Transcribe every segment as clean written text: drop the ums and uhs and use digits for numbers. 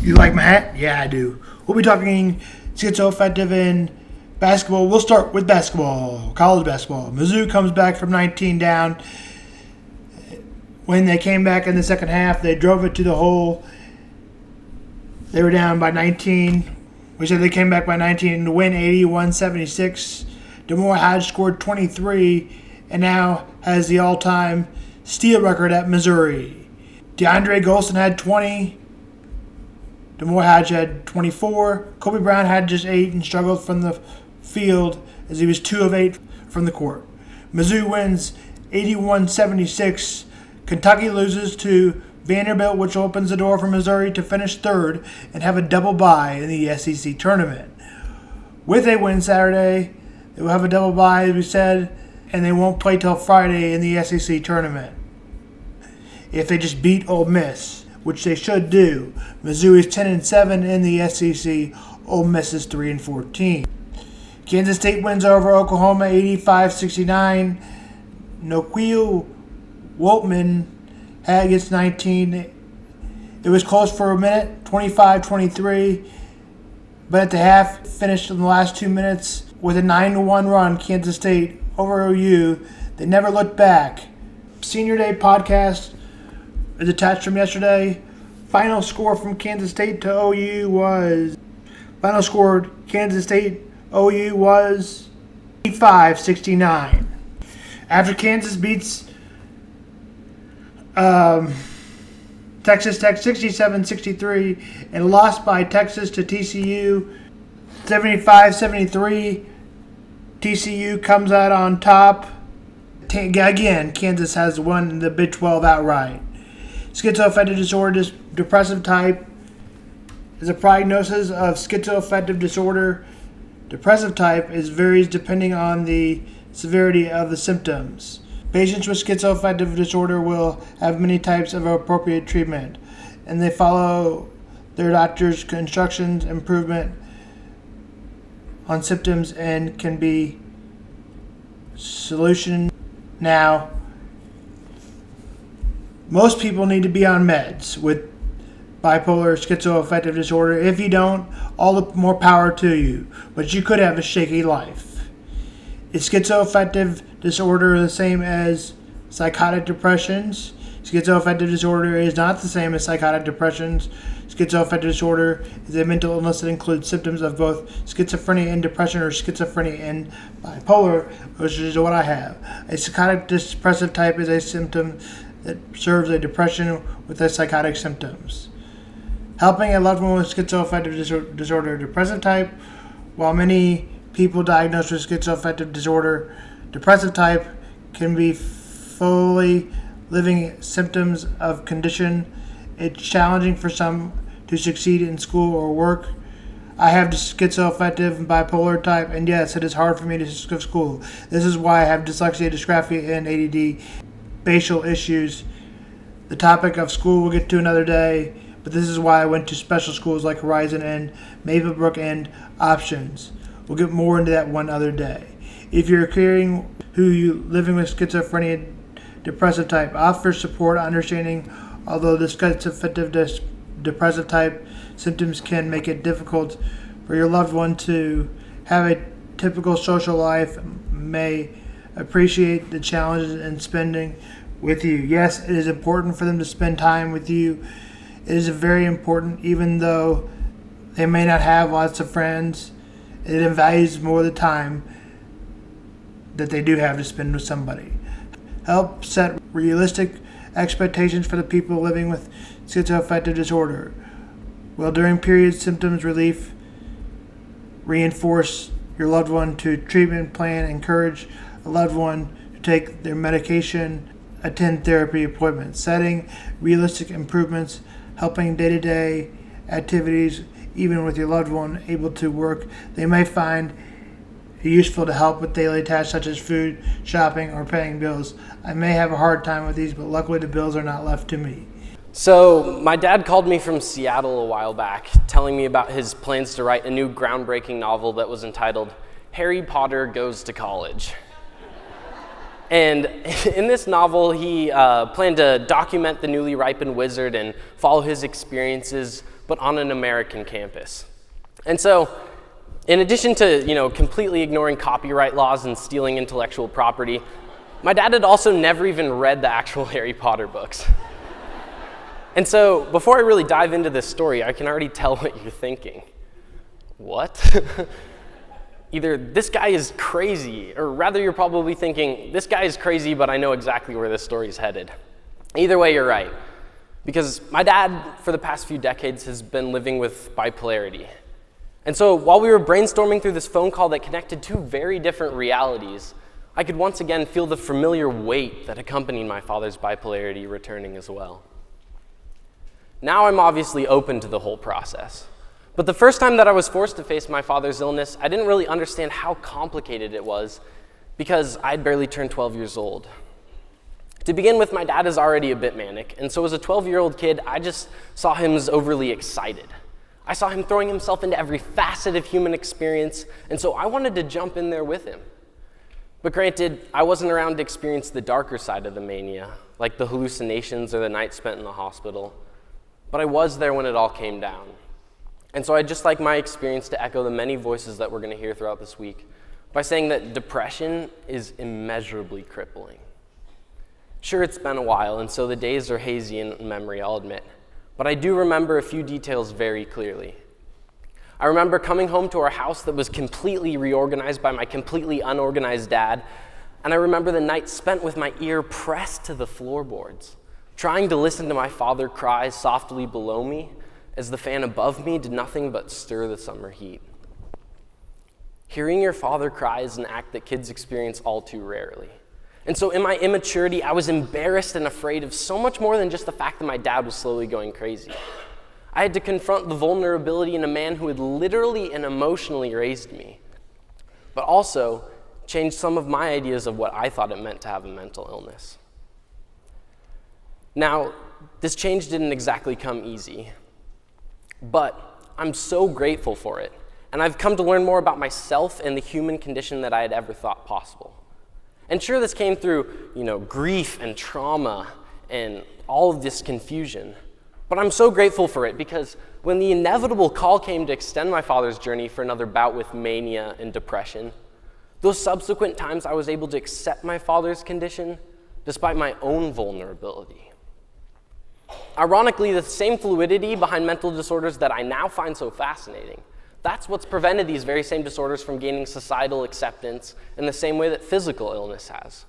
You like my hat? Yeah, I do. We'll be talking schizoaffective in basketball. We'll start with basketball, college basketball. Mizzou comes back from 19 down. When they came back in the second half, they drove it to the hole. They were down by 19. We said they came back by 19 to win 81-76. DeMore Hodge scored 23 and now has the all-time steal record at Missouri. DeAndre Golston had 20. DeMore Hodge had 24. Kobe Brown had just 8 and struggled from the field as he was 2 of 8 from the court. Mizzou wins 81-76. Kentucky loses to Vanderbilt, which opens the door for Missouri to finish third and have a double bye in the SEC tournament. With a win Saturday, they will have a double bye, as we said, and they won't play till Friday in the SEC tournament. If they just beat Ole Miss, which they should do. Mizzou is 10-7 in the SEC. Ole Miss is 3-14. Kansas State wins over Oklahoma 85-69. Noquil Woltman gets 19. It was close for a minute, 25-23. But at the half, finished in the last 2 minutes with a 9-1 run, Kansas State over OU. They never looked back. Senior Day podcast is attached from yesterday. Final score from Kansas State to OU was... Final score Kansas State OU was 85-69. After Kansas beats Texas Tech 67-63 and lost by Texas to TCU 75-73, TCU comes out on top. Again, Kansas has won the Big 12 outright. Schizoaffective disorder, depressive type, is a prognosis of schizoaffective disorder. Depressive type varies depending on the severity of the symptoms. Patients with schizoaffective disorder will have many types of appropriate treatment, and they follow their doctor's instructions, improvement on symptoms, and can be solution. Now, most people need to be on meds with bipolar schizoaffective disorder. If you don't, all the more power to you. But you could have a shaky life. Is schizoaffective disorder the same as psychotic depressions? Schizoaffective disorder is not the same as psychotic depressions. Schizoaffective disorder is a mental illness that includes symptoms of both schizophrenia and depression, or schizophrenia and bipolar, which is what I have. A psychotic depressive type is a symptom that serves a depression with the psychotic symptoms. Helping a loved one with schizoaffective disorder, depressive type. While many people diagnosed with schizoaffective disorder, depressive type can be fully living symptoms of condition. It's challenging for some to succeed in school or work. I have schizoaffective and bipolar type, and yes, it is hard for me to skip school. This is why I have dyslexia, dysgraphia, and ADD. Spatial issues. The topic of school we'll get to another day, but this is why I went to special schools like Horizon and Maplebrook and Options. We'll get more into that one other day. If you're caring who you living with schizophrenia, depressive type, offer support, understanding. Although the schizoaffective depressive type symptoms can make it difficult for your loved one to have a typical social life, may appreciate the challenges in spending with you. Yes, it is important for them to spend time with you. It is very important, even though they may not have lots of friends. It values more the time that they do have to spend with somebody. Help set realistic expectations for the people living with schizoaffective disorder. Well, during periods, symptoms relief, reinforce your loved one to treatment plan, encourage a loved one to take their medication, attend therapy appointments, setting realistic improvements, helping day-to-day activities, even with your loved one able to work. They may find it useful to help with daily tasks such as food, shopping, or paying bills. I may have a hard time with these, but luckily the bills are not left to me. So my dad called me from Seattle a while back, telling me about his plans to write a new groundbreaking novel that was entitled Harry Potter Goes to College. And in this novel, he planned to document the newly ripened wizard and follow his experiences but on an American campus. And so, in addition to, completely ignoring copyright laws and stealing intellectual property, my dad had also never even read the actual Harry Potter books. And so, before I really dive into this story, I can already tell what you're thinking. What? Either this guy is crazy, or rather you're probably thinking, this guy is crazy, but I know exactly where this story is headed. Either way, you're right. Because my dad, for the past few decades, has been living with bipolarity. And so while we were brainstorming through this phone call that connected two very different realities, I could once again feel the familiar weight that accompanied my father's bipolarity returning as well. Now I'm obviously open to the whole process. But the first time that I was forced to face my father's illness, I didn't really understand how complicated it was because I'd barely turned 12 years old. To begin with, my dad is already a bit manic, and so as a 12-year-old kid, I just saw him as overly excited. I saw him throwing himself into every facet of human experience, and so I wanted to jump in there with him. But granted, I wasn't around to experience the darker side of the mania, like the hallucinations or the night spent in the hospital. But I was there when it all came down. And so I'd just like my experience to echo the many voices that we're going to hear throughout this week by saying that depression is immeasurably crippling. Sure, it's been a while, and so the days are hazy in memory, I'll admit. But I do remember a few details very clearly. I remember coming home to our house that was completely reorganized by my completely unorganized dad, and I remember the night spent with my ear pressed to the floorboards, trying to listen to my father cry softly below me as the fan above me did nothing but stir the summer heat. Hearing your father cry is an act that kids experience all too rarely. And so in my immaturity, I was embarrassed and afraid of so much more than just the fact that my dad was slowly going crazy. I had to confront the vulnerability in a man who had literally and emotionally raised me, but also changed some of my ideas of what I thought it meant to have a mental illness. Now, this change didn't exactly come easy, but I'm so grateful for it, and I've come to learn more about myself and the human condition that I had ever thought possible. And sure, this came through, grief and trauma and all of this confusion. But I'm so grateful for it because when the inevitable call came to extend my father's journey for another bout with mania and depression, those subsequent times I was able to accept my father's condition despite my own vulnerability. Ironically, the same fluidity behind mental disorders that I now find so fascinating, that's what's prevented these very same disorders from gaining societal acceptance in the same way that physical illness has.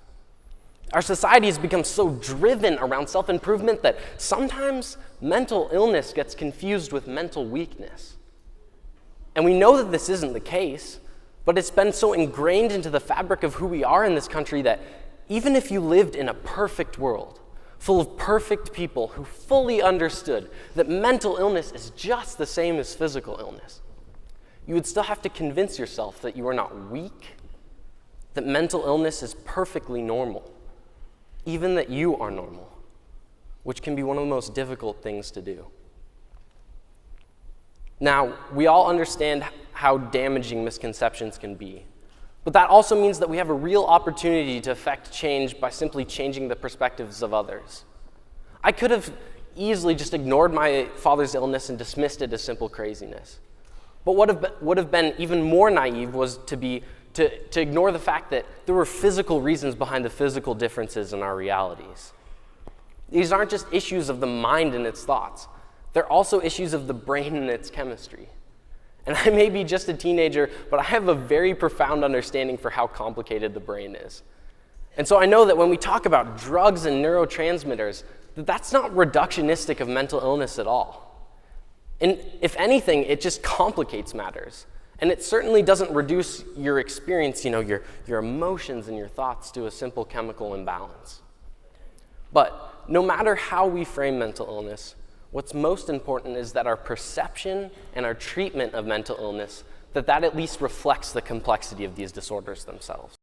Our society has become so driven around self-improvement that sometimes mental illness gets confused with mental weakness. And we know that this isn't the case, but it's been so ingrained into the fabric of who we are in this country that even if you lived in a perfect world, full of perfect people who fully understood that mental illness is just the same as physical illness, you would still have to convince yourself that you are not weak, that mental illness is perfectly normal, even that you are normal, which can be one of the most difficult things to do. Now, we all understand how damaging misconceptions can be, but that also means that we have a real opportunity to affect change by simply changing the perspectives of others. I could have easily just ignored my father's illness and dismissed it as simple craziness. But what would have been even more naive was to ignore the fact that there were physical reasons behind the physical differences in our realities. These aren't just issues of the mind and its thoughts. They're also issues of the brain and its chemistry. And I may be just a teenager, but I have a very profound understanding for how complicated the brain is. And so I know that when we talk about drugs and neurotransmitters, that's not reductionistic of mental illness at all. And if anything, it just complicates matters. And it certainly doesn't reduce your experience, your emotions and your thoughts to a simple chemical imbalance. But no matter how we frame mental illness, what's most important is that our perception and our treatment of mental illness, that at least reflects the complexity of these disorders themselves.